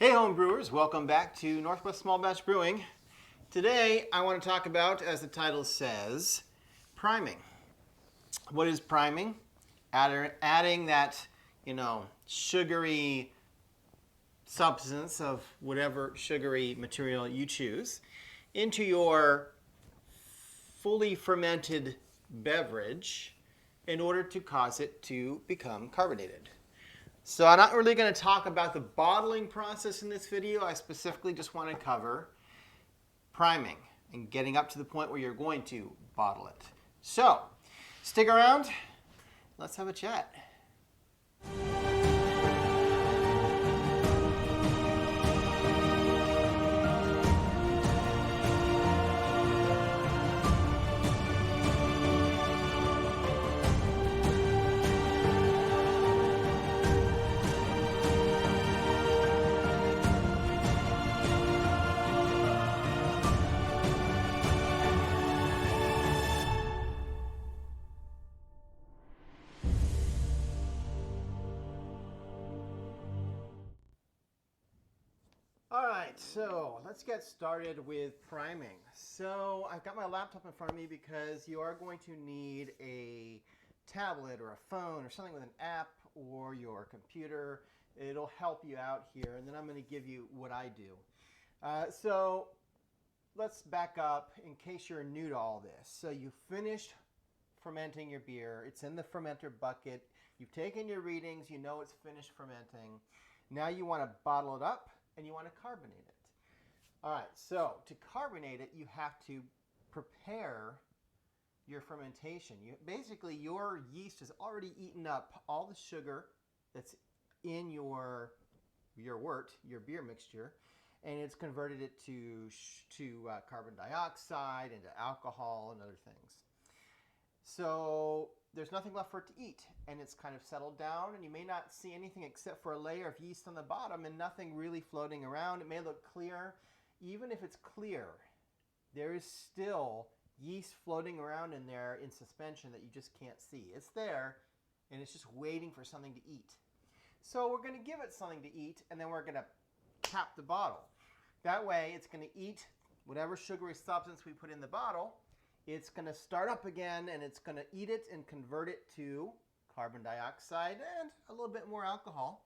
Hey homebrewers, welcome back to Northwest Small Batch Brewing. Today I want to talk about, as the title says, priming. What is priming? Adding that, sugary substance of whatever sugary material you choose into your fully fermented beverage in order to cause it to become carbonated. So I'm not really going to talk about the bottling process in this video. I specifically just want to cover priming and getting up to the point where you're going to bottle it. So stick around. Let's have a chat. All right, so let's get started with priming. So I've got my laptop in front of me because you are going to need a tablet or a phone or something with an app or your computer. It'll help you out here, and then I'm going to give you what I do. So let's back up in case you're new to all this. So you finished fermenting your beer. It's in the fermenter bucket. You've taken your readings. You know it's finished fermenting. Now you want to bottle it up and you want to carbonate it. All right, so to carbonate it, you have to prepare your fermentation. Basically, your yeast has already eaten up all the sugar that's in your wort, your beer mixture, and it's converted it to carbon dioxide, into alcohol, and other things. So there's nothing left for it to eat, and it's kind of settled down, and you may not see anything except for a layer of yeast on the bottom and nothing really floating around. It may look clear. Even if it's clear, there is still yeast floating around in there in suspension that you just can't see. It's there, and it's just waiting for something to eat. So we're going to give it something to eat, and then we're going to cap the bottle. That way, it's going to eat whatever sugary substance we put in the bottle. It's going to start up again, and it's going to eat it and convert it to carbon dioxide and a little bit more alcohol.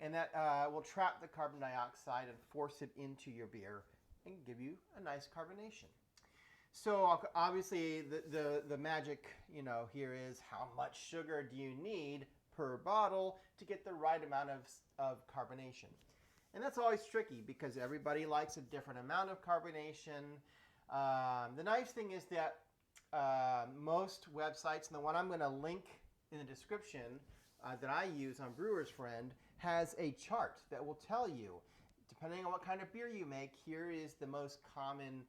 And that will trap the carbon dioxide and force it into your beer and give you a nice carbonation. So obviously the magic here is how much sugar do you need per bottle to get the right amount of carbonation. And that's always tricky because everybody likes a different amount of carbonation. The nice thing is that most websites, and the one I'm going to link in the description that I use on Brewer's Friend, has a chart that will tell you, depending on what kind of beer you make, here is the most common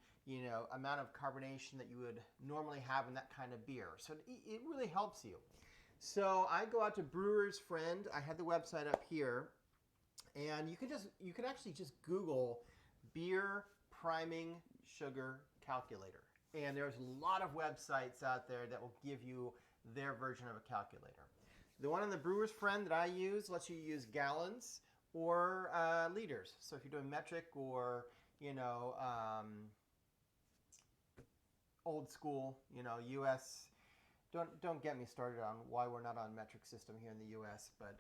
amount of carbonation that you would normally have in that kind of beer. So it really helps you. So I go out to Brewer's Friend. I have the website up here, and you can actually just Google beer priming sugar calculator, and there's a lot of websites out there that will give you their version of a calculator. The one on the Brewer's Friend that I use lets you use gallons or liters. So if you're doing metric or old school, US, don't get me started on why we're not on metric system here in the US, but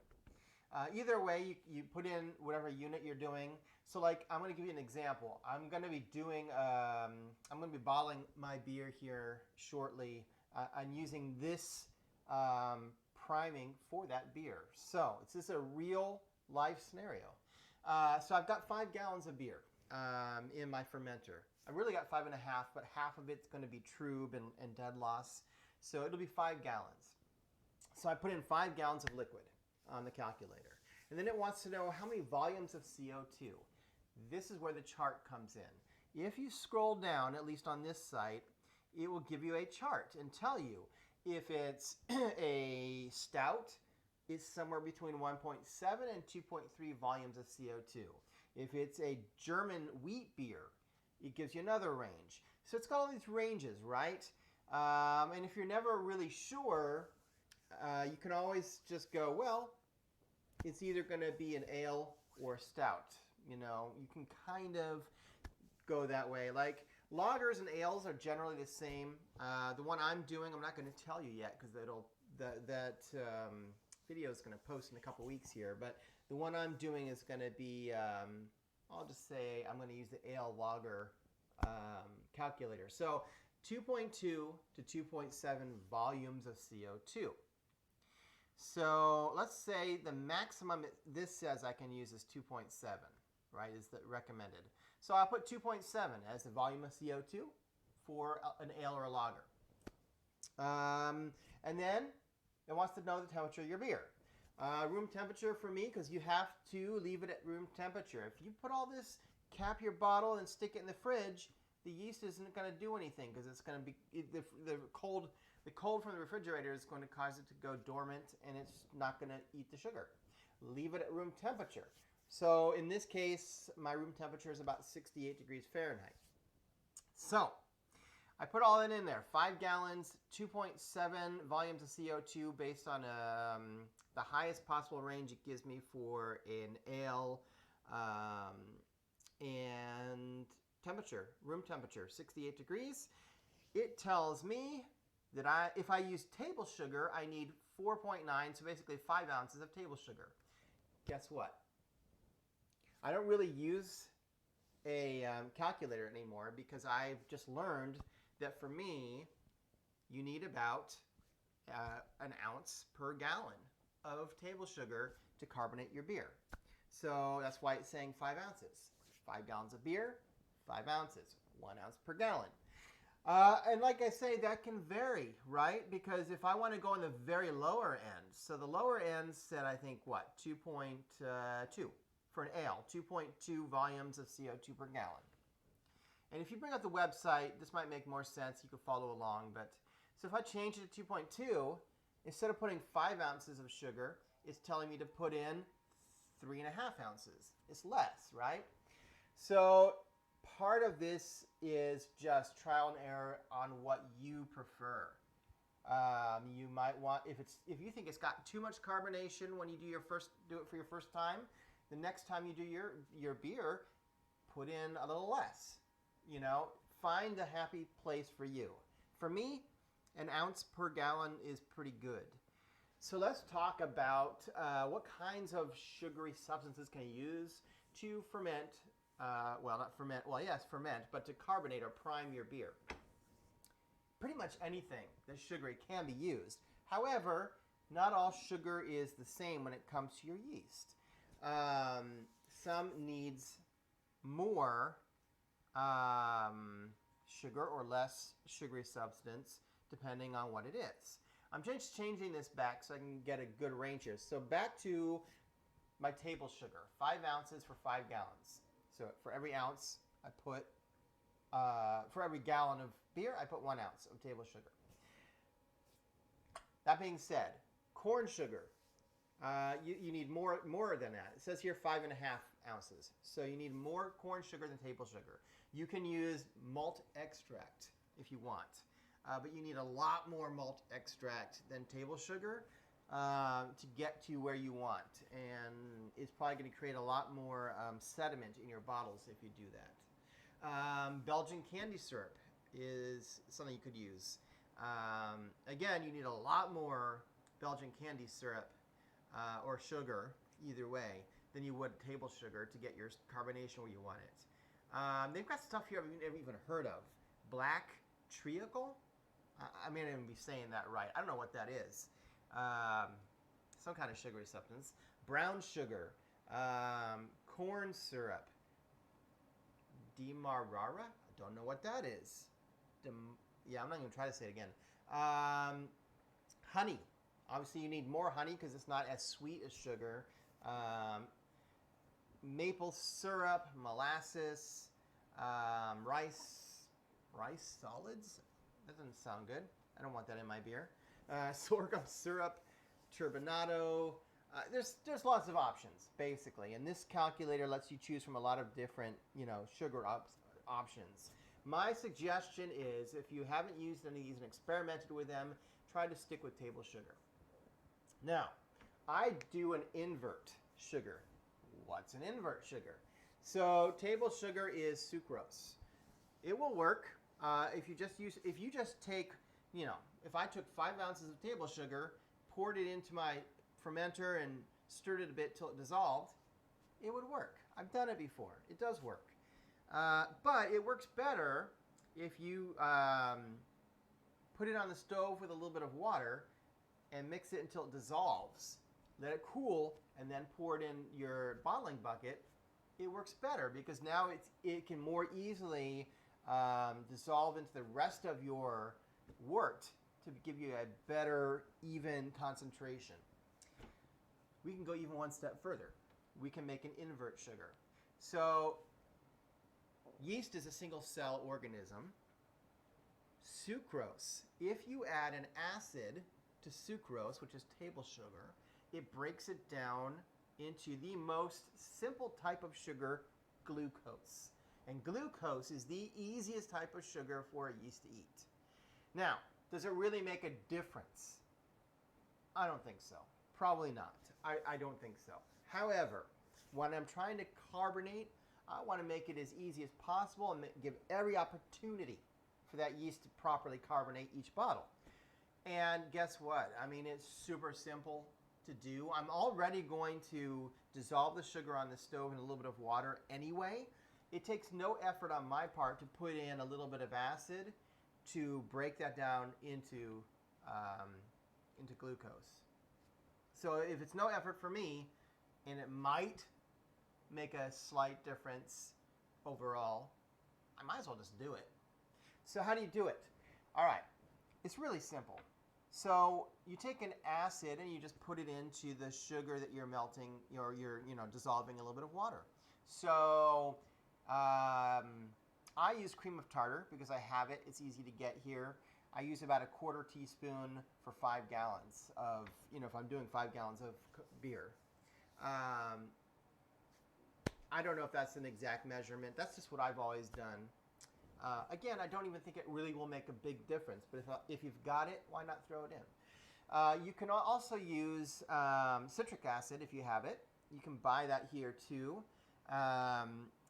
either way, you put in whatever unit you're doing. So like, I'm going to give you an example. I'm going to be bottling my beer here shortly. I'm using this priming for that beer. So this is a real life scenario. So I've got 5 gallons of beer in my fermenter. I've really got 5.5, but half of it's going to be trub and dead loss. So it'll be 5 gallons. So I put in 5 gallons of liquid on the calculator. And then it wants to know how many volumes of CO2. This is where the chart comes in. If you scroll down, at least on this site, it will give you a chart and tell you if it's a stout, it's somewhere between 1.7 and 2.3 volumes of CO2. If it's a German wheat beer, it gives you another range. So it's got all these ranges, right? And if you're never really sure, you can always just go, well, it's either going to be an ale or a stout. You know, you can kind of go that way. Like lagers and ales are generally the same. The one I'm doing, I'm not going to tell you yet because that video is going to post in a couple weeks here. But the one I'm doing is going to be, I'll just say I'm going to use the ale lager calculator. So 2.2 to 2.7 volumes of CO2. So let's say the maximum this says I can use is 2.7, right, is the recommended. So I'll put 2.7 as the volume of CO2 for an ale or a lager. And then it wants to know the temperature of your beer. Room temperature for me, because you have to leave it at room temperature. If you put all this, cap your bottle and stick it in the fridge, the yeast isn't going to do anything because it's going to be the cold from the refrigerator is going to cause it to go dormant and it's not going to eat the sugar. Leave it at room temperature. So in this case, my room temperature is about 68 degrees Fahrenheit. So I put all that in there. 5 gallons, 2.7 volumes of CO2 based on the highest possible range it gives me for an ale, and temperature, room temperature, 68 degrees. It tells me that if I use table sugar, I need 4.9, so basically 5 ounces of table sugar. Guess what? I don't really use a calculator anymore because I've just learned that for me, you need about an ounce per gallon of table sugar to carbonate your beer. So that's why it's saying 5 ounces. 5 gallons of beer, 5 ounces, 1 ounce per gallon. And like I say, that can vary, right? Because if I want to go on the very lower end, so the lower end said, I think, what, 2.2 for an ale, 2.2 volumes of CO2 per gallon. And if you bring up the website, this might make more sense. You can follow along. But so if I change it to 2.2, instead of putting 5 ounces of sugar, it's telling me to put in 3.5 ounces. It's less, right? So part of this is just trial and error on what you prefer. You might want, if you think it's got too much carbonation when you do it for your first time, the next time you do your beer, put in a little less. You know, find the happy place for you. For me, an ounce per gallon is pretty good. So let's talk about what kinds of sugary substances can you use to ferment, ferment, but to carbonate or prime your beer. Pretty much anything that's sugary can be used. However, not all sugar is the same when it comes to your yeast. Some needs more sugar or less sugary substance depending on what it is. I'm just changing this back so I can get a good range here. So back to my table sugar, 5 ounces for 5 gallons. So for every ounce I put, for every gallon of beer, I put 1 ounce of table sugar. That being said, corn sugar, you need more than that. It says here 5.5 ounces. So you need more corn sugar than table sugar. You can use malt extract if you want. But you need a lot more malt extract than table sugar to get to where you want. And it's probably going to create a lot more sediment in your bottles if you do that. Belgian candy syrup is something you could use. Again, you need a lot more Belgian candy syrup or sugar, either way, than you would table sugar to get your carbonation where you want it. They've got stuff here I've never even heard of. Black treacle? I may not even be saying that right. I don't know what that is. Some kind of sugary substance. Brown sugar. Corn syrup. Demerara? I don't know what that is. I'm not going to try to say it again. Honey. Obviously, you need more honey because it's not as sweet as sugar. Maple syrup, molasses, rice solids. That doesn't sound good. I don't want that in my beer. Sorghum syrup, turbinado. There's lots of options, basically. And this calculator lets you choose from a lot of different, sugar options. My suggestion is if you haven't used any of these and experimented with them, try to stick with table sugar. Now, I do an invert sugar. What's an invert sugar? So table sugar is sucrose. It will work if you just take, if I took 5 ounces of table sugar, poured it into my fermenter and stirred it a bit till it dissolved, it would work. I've done it before. It does work. But it works better if you put it on the stove with a little bit of water and mix it until it dissolves. Let it cool and then pour it in your bottling bucket. It works better because now it can more easily dissolve into the rest of your wort to give you a better, even concentration. We can go even one step further. We can make an invert sugar. So yeast is a single cell organism. Sucrose, if you add an acid to sucrose, which is table sugar, it breaks it down into the most simple type of sugar, glucose. And glucose is the easiest type of sugar for a yeast to eat. Now, does it really make a difference? I don't think so. Probably not. I don't think so. However, when I'm trying to carbonate, I want to make it as easy as possible and give every opportunity for that yeast to properly carbonate each bottle. And guess what? I mean, it's super simple to do. I'm already going to dissolve the sugar on the stove in a little bit of water anyway. It takes no effort on my part to put in a little bit of acid to break that down into glucose. So if it's no effort for me, and it might make a slight difference overall, I might as well just do it. So how do you do it? All right, it's really simple. So you take an acid and you just put it into the sugar that you're melting, or you're dissolving a little bit of water. So I use cream of tartar because I have it. It's easy to get here. I use about a 1/4 teaspoon for 5 gallons of, if I'm doing 5 gallons of beer. I don't know if that's an exact measurement. That's just what I've always done. Again, I don't even think it really will make a big difference, but if you've got it, why not throw it in? You can also use citric acid if you have it. You can buy that here too.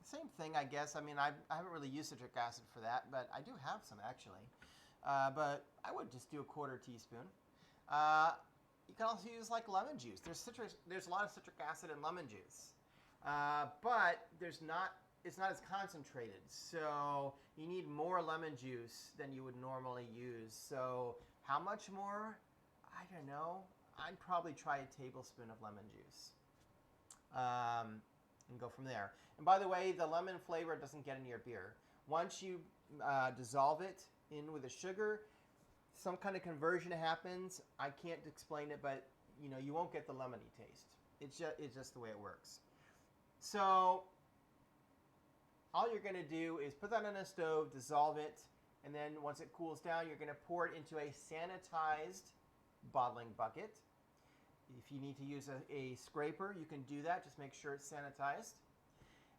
Same thing, I guess. I mean, I haven't really used citric acid for that, but I do have some actually. But I would just do a 1/4 teaspoon. You can also use like lemon juice. There's a lot of citric acid in lemon juice, but it's not as concentrated. So you need more lemon juice than you would normally use. So how much more? I don't know. I'd probably try a tablespoon of lemon juice and go from there. And by the way, the lemon flavor doesn't get into your beer. Once you dissolve it in with the sugar, some kind of conversion happens. I can't explain it, but you won't get the lemony taste. It's just the way it works. So all you're going to do is put that on a stove, dissolve it, and then once it cools down, you're going to pour it into a sanitized bottling bucket. If you need to use a scraper, you can do that. Just make sure it's sanitized.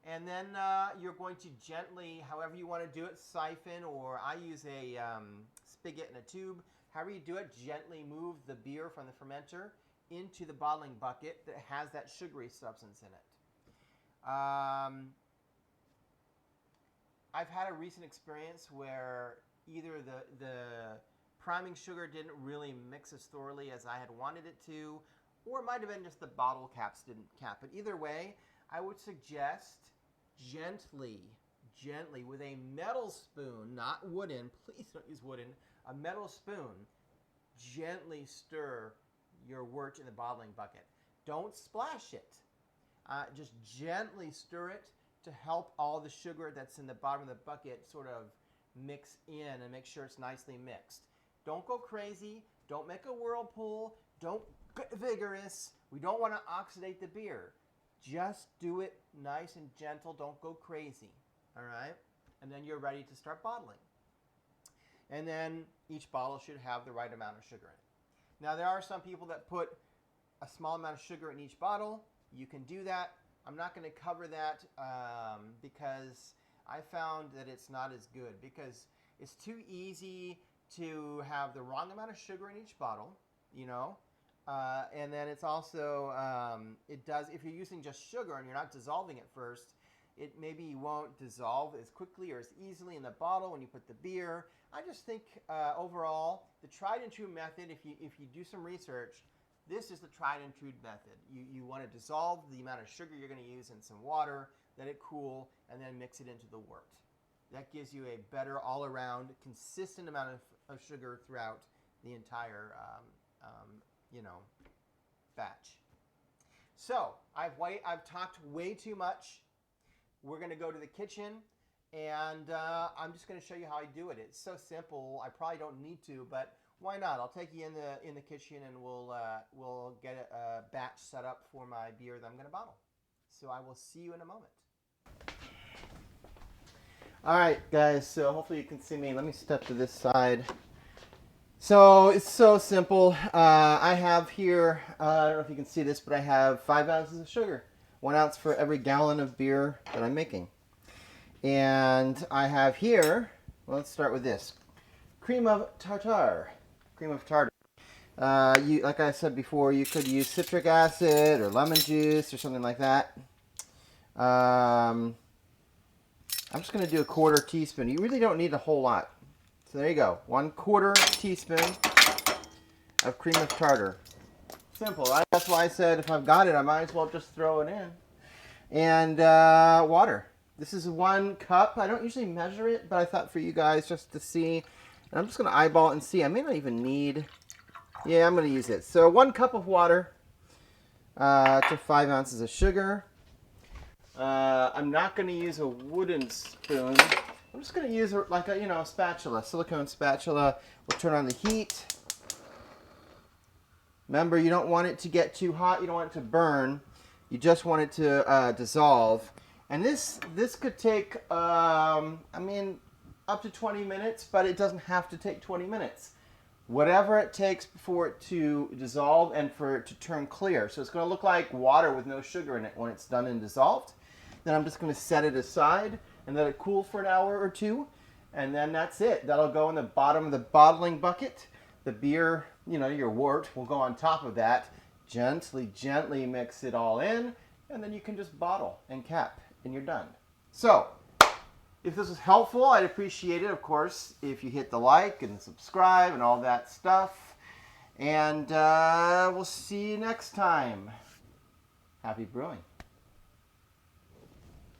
And then you're going to gently, however you want to do it, siphon, or I use a spigot and a tube. However you do it, gently move the beer from the fermenter into the bottling bucket that has that sugary substance in it. I've had a recent experience where either the priming sugar didn't really mix as thoroughly as I had wanted it to, or it might have been just the bottle caps didn't cap. But either way, I would suggest gently with a metal spoon, not wooden, please don't use wooden, a metal spoon, gently stir your wort in the bottling bucket. Don't splash it. Just gently stir it to help all the sugar that's in the bottom of the bucket sort of mix in and make sure it's nicely mixed. Don't go crazy. Don't make a whirlpool. Don't get vigorous. We don't want to oxidate the beer. Just do it nice and gentle. Don't go crazy. All right? And then you're ready to start bottling. And then each bottle should have the right amount of sugar in it. Now, there are some people that put a small amount of sugar in each bottle. You can do that. I'm not going to cover that because I found that it's not as good, because it's too easy to have the wrong amount of sugar in each bottle, and then it's also, if you're using just sugar and you're not dissolving it first, It maybe won't dissolve as quickly or as easily in the bottle when you put the beer. I just think overall, the tried and true method, if you do some research, this is the tried and true method. You want to dissolve the amount of sugar you're going to use in some water, let it cool, and then mix it into the wort. That gives you a better all-around, consistent amount of sugar throughout the entire, batch. So I've talked way too much. We're going to go to the kitchen, and I'm just going to show you how I do it. It's so simple. I probably don't need to, but why not? I'll take you in the kitchen, and we'll get a batch set up for my beer that I'm going to bottle. So I will see you in a moment. All right, guys. So hopefully you can see me. Let me step to this side. So it's so simple. I have here, I don't know if you can see this, but I have 5 ounces of sugar. 1 ounce for every gallon of beer that I'm making. And I have here, well, let's start with this. Cream of tartar. Cream of tartar. Like I said before, you could use citric acid or lemon juice or something like that. I'm just going to do a 1/4 teaspoon. You really don't need a whole lot. So there you go. 1/4 teaspoon of cream of tartar. Simple, right? That's why I said if I've got it, I might as well just throw it in. And water. This is 1 cup. I don't usually measure it, but I thought for you guys just to see. And I'm just going to eyeball it and see. I may not even need... Yeah, I'm going to use it. So 1 cup of water to 5 ounces of sugar. I'm not going to use a wooden spoon. I'm just going to use like a spatula, silicone spatula. We'll turn on the heat. Remember, you don't want it to get too hot. You don't want it to burn. You just want it to dissolve. And this could take, up to 20 minutes, but it doesn't have to take 20 minutes. Whatever it takes for it to dissolve and for it to turn clear. So it's going to look like water with no sugar in it when it's done and dissolved. Then I'm just going to set it aside and let it cool for an hour or two. And then that's it. That'll go in the bottom of the bottling bucket. The beer, your wort will go on top of that. Gently mix it all in. And then you can just bottle and cap and you're done. So, if this was helpful, I'd appreciate it, of course, if you hit the like and subscribe and all that stuff. And we'll see you next time. Happy brewing.